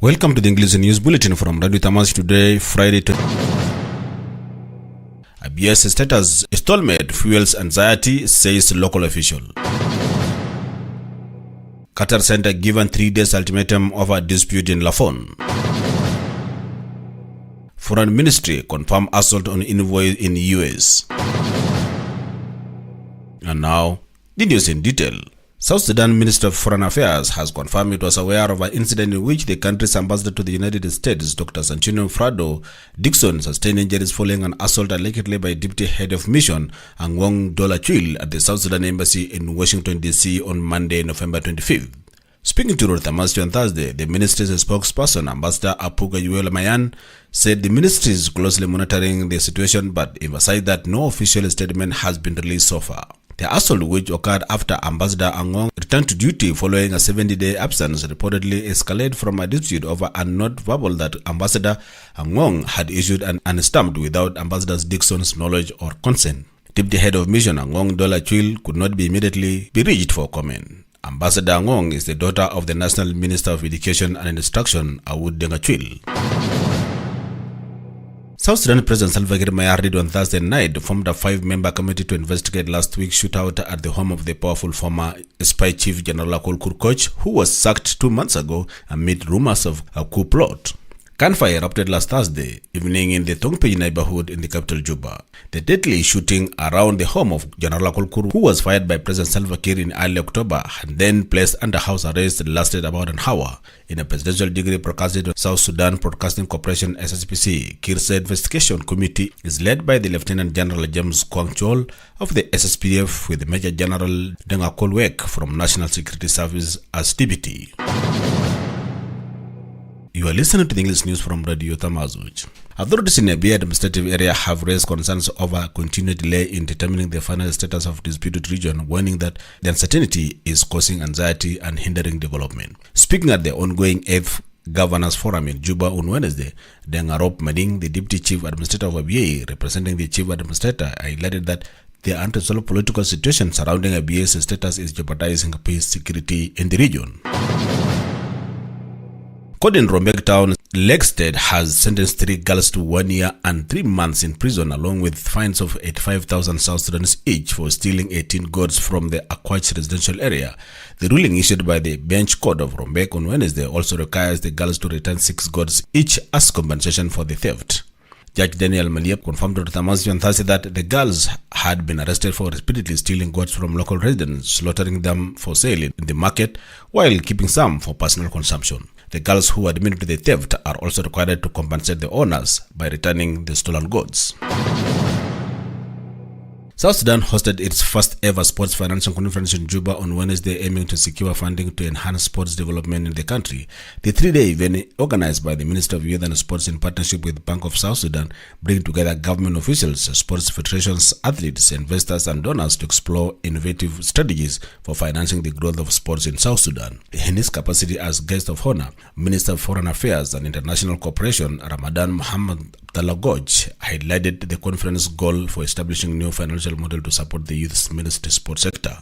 Welcome to the English News Bulletin from Radio Tamas today, Friday. ABS status installment fuels anxiety, says local official. Qatar Center given 3 days ultimatum over dispute in Lafon. Foreign Ministry confirm assault on envoy in US. And now, the news in detail. South Sudan Minister of Foreign Affairs has confirmed it was aware of an incident in which the country's ambassador to the United States, Dr. Santino Frado Dixon, sustained injuries following an assault allegedly by Deputy Head of Mission Angwong Dolachwil at the South Sudan Embassy in Washington, D.C. on Monday, November 25th. Speaking to Rothamasti on Thursday, the ministry's spokesperson, Ambassador Apuga Yuel Mayan, said the ministry is closely monitoring the situation but emphasized that no official statement has been released so far. The assault, which occurred after Ambassador Angwong returned to duty following a 70-day absence, reportedly escalated from a dispute over a note verbal that Ambassador Angwong had issued and stamped without Ambassador Dixon's knowledge or consent. Deputy Head of Mission Angwong Dolachwil could not be immediately be reached for comment. Ambassador Angwong is the daughter of the National Minister of Education and Instruction, Awud Dengachwil. South Sudan President Salva Kiir Mayardit on Thursday night formed a 5-member committee to investigate last week's shootout at the home of the powerful former spy chief General Koch, who was sacked 2 months ago amid rumors of a coup plot. Gunfire erupted last Thursday evening in the Tongpei neighborhood in the capital Juba. The deadly shooting around the home of General Koch, who was fired by President Salva Kiir in early October and then placed under house arrest, lasted about an hour. In a presidential decree broadcasted on South Sudan Broadcasting Corporation SSPC, Kiir said investigation committee is led by the Lieutenant General James Kwang Chol of the SSPF with Major General Denga Kolwek from National Security Service as deputy. You are listening to the English news from Radio Tamazuj. Authorities in the Abyei administrative area have raised concerns over continued delay in determining the final status of disputed region, warning that the uncertainty is causing anxiety and hindering development. Speaking at the ongoing 8th Governors Forum in Juba on Wednesday, Dengarop Mading, the Deputy Chief Administrator of Abyei, representing the Chief Administrator, highlighted that the unresolved political situation surrounding Abyei's status is jeopardizing peace security in the region. Court in Rombek Town, Lake has sentenced 3 girls to 1 year and 3 months in prison, along with fines of 85,000 South Sudanese each for stealing 18 goats from the Akwach residential area. The ruling issued by the Bench Court of Rombek on Wednesday also requires the girls to return 6 goats each as compensation for the theft. Judge Daniel Maliep confirmed to Tamasi on Thursday that the girls had been arrested for repeatedly stealing goats from local residents, slaughtering them for sale in the market while keeping some for personal consumption. The girls who admitted to the theft are also required to compensate the owners by returning the stolen goods. South Sudan hosted its first ever sports financing conference in Juba on Wednesday, aiming to secure funding to enhance sports development in the country. The 3-day event, organized by the Minister of Youth and Sports in partnership with Bank of South Sudan, brings together government officials, sports federations, athletes, investors, and donors to explore innovative strategies for financing the growth of sports in South Sudan. In his capacity as guest of honor, Minister of Foreign Affairs and International Cooperation, Ramadan Mohammed Gov't, highlighted the conference goal for establishing new financial model to support the youth's ministry sports sector.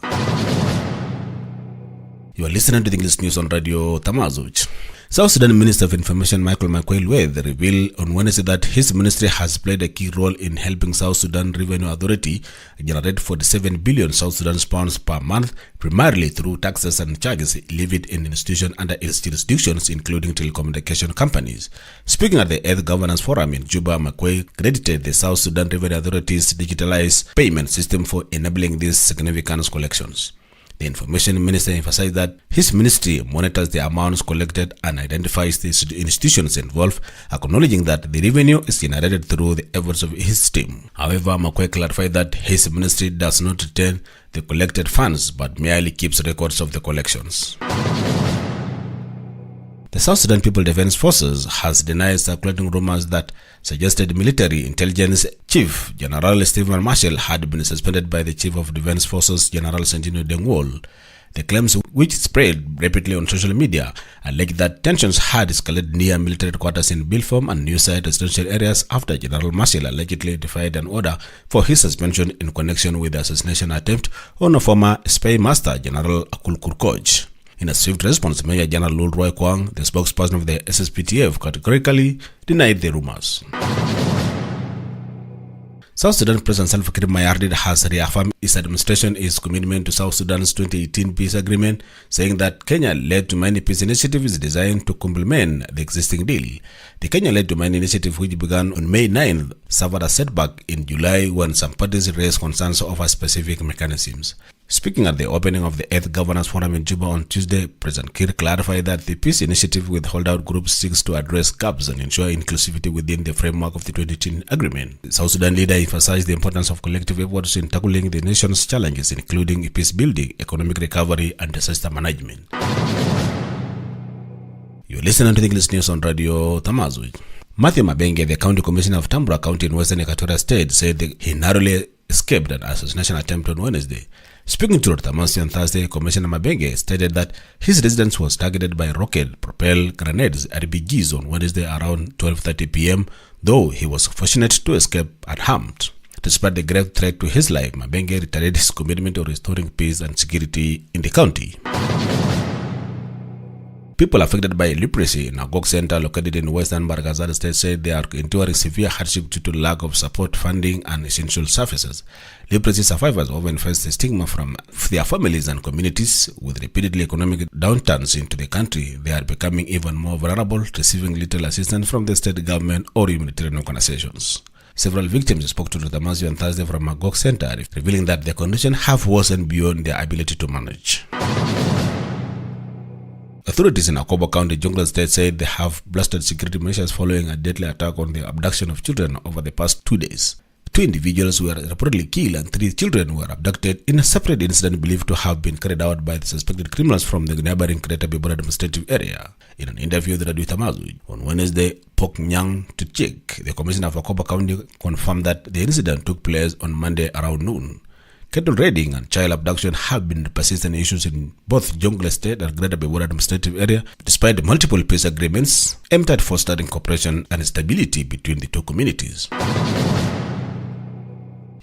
You are listening to the English news on Radio Tamazuj. South Sudan Minister of Information Makuei revealed on Wednesday that his ministry has played a key role in helping South Sudan Revenue Authority generate 47 billion South Sudan pounds per month, primarily through taxes and charges levied in institutions under its jurisdictions, including telecommunication companies. Speaking at the 8th Governors Forum in Juba, Makuei credited the South Sudan Revenue Authority's digitalized payment system for enabling these significant collections. The Information Minister emphasized that his ministry monitors the amounts collected and identifies the institutions involved, acknowledging that the revenue is generated through the efforts of his team. However, Makuei clarified that his ministry does not return the collected funds but merely keeps records of the collections. The South Sudan People Defense Forces has denied circulating rumors that suggested military intelligence chief General Stephen Marshall had been suspended by the Chief of Defense Forces General Santino Dengwol. The claims, which spread rapidly on social media, allege that tensions had escalated near military quarters in Bilfom and Newside residential areas after General Marshall allegedly defied an order for his suspension in connection with the assassination attempt on a former spy master, General Koch. In a swift response, Major General Lul Roy Kwang, the spokesperson of the SSPTF, categorically denied the rumors. South Sudan President Salva Kiir Mayardit has reaffirmed his administration's commitment to South Sudan's 2018 peace agreement, saying that Kenya-led Tumaini peace initiative is designed to complement the existing deal. The Kenya-led Tumaini initiative, which began on May 9th, suffered a setback in July when some parties raised concerns over specific mechanisms. Speaking at the opening of the 8th Governance Forum in Juba on Tuesday, President Kiir clarified that the peace initiative with holdout groups seeks to address gaps and ensure inclusivity within the framework of the 2018 agreement. The South Sudan leader emphasized the importance of collective efforts in tackling the nation's challenges, including peace building, economic recovery, and disaster management. You're listening to the English News on Radio Tamazu. Matthew Mabenge, the County Commissioner of Tambura County in Western Equatoria State, said he narrowly escaped an assassination attempt on Wednesday. Speaking to Tamasi on Thursday, Commissioner Mabenge stated that his residence was targeted by rocket-propelled grenades RPGs on Wednesday around 12:30 p.m., though he was fortunate to escape unharmed. Despite the grave threat to his life, Mabenge reiterated his commitment to restoring peace and security in the county. People affected by leprosy in a Gov't center located in western Bargazal state said they are enduring severe hardship due to lack of support, funding, and essential services. Leprosy survivors often face the stigma from their families and communities. With repeatedly economic downturns into the country, they are becoming even more vulnerable, receiving little assistance from the state government or humanitarian organizations. Several victims spoke to Tamasi on Thursday from a Gov't center, revealing that their condition have worsened beyond their ability to manage. Authorities in Akobo County, Jonglei State, said they have blasted security measures following a deadly attack on the abduction of children over the past 2 days. 2 individuals were reportedly killed and 3 children were abducted in a separate incident believed to have been carried out by the suspected criminals from the neighboring Greater Bibora administrative area. In an interview with Radio Tamazu on Wednesday, Pok Nyang Tuchik, the commissioner of Akobo County, confirmed that the incident took place on Monday around noon. Cattle raiding and child abduction have been persistent issues in both Jonglei State and Greater Bibora administrative area, despite the multiple peace agreements aimed at fostering cooperation and stability between the two communities.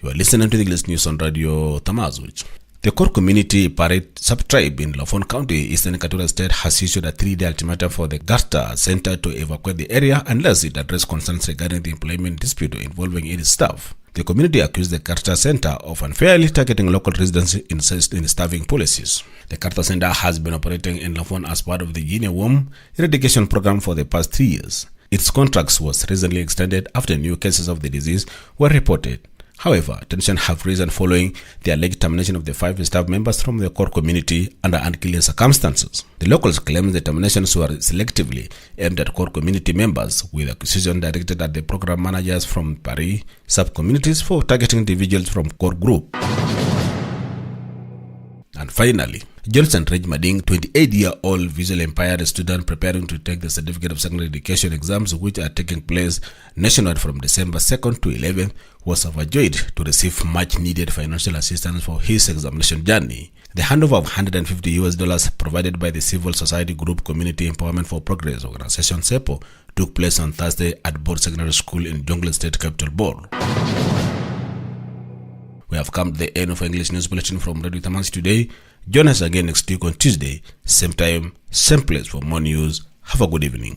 You are listening to the English News on Radio Tamazu. The core community Parade sub-tribe in Lafon County, Eastern Equatoria State, has issued a 3-day ultimatum for the Gov't Center to evacuate the area unless it addresses concerns regarding the employment dispute involving its staff. The community accused the Gov't Center of unfairly targeting local residents in staffing policies. The Gov't Center has been operating in Lafon as part of the Guinea worm eradication program for the past 3 years. Its contracts was recently extended after new cases of the disease were reported. However, tensions have risen following the alleged termination of the 5 staff members from the core community under unclear circumstances. The locals claim the terminations were selectively aimed at core community members, with accusations directed at the program managers from Paris sub-communities for targeting individuals from core group. And finally, Johnson Reg Mading, 28-year-old visually impaired student preparing to take the Certificate of Secondary Education exams, which are taking place nationwide from December 2nd to 11th, was overjoyed to receive much-needed financial assistance for his examination journey. The handover of $150 provided by the civil society group Community Empowerment for Progress organization CEPO took place on Thursday at Board Secondary School in Jonglei State Capital Board. We have come to the end of English News Bulletin from Radio Tamazi today. Join us again next week on Tuesday, same time, same place for more news. Have a good evening.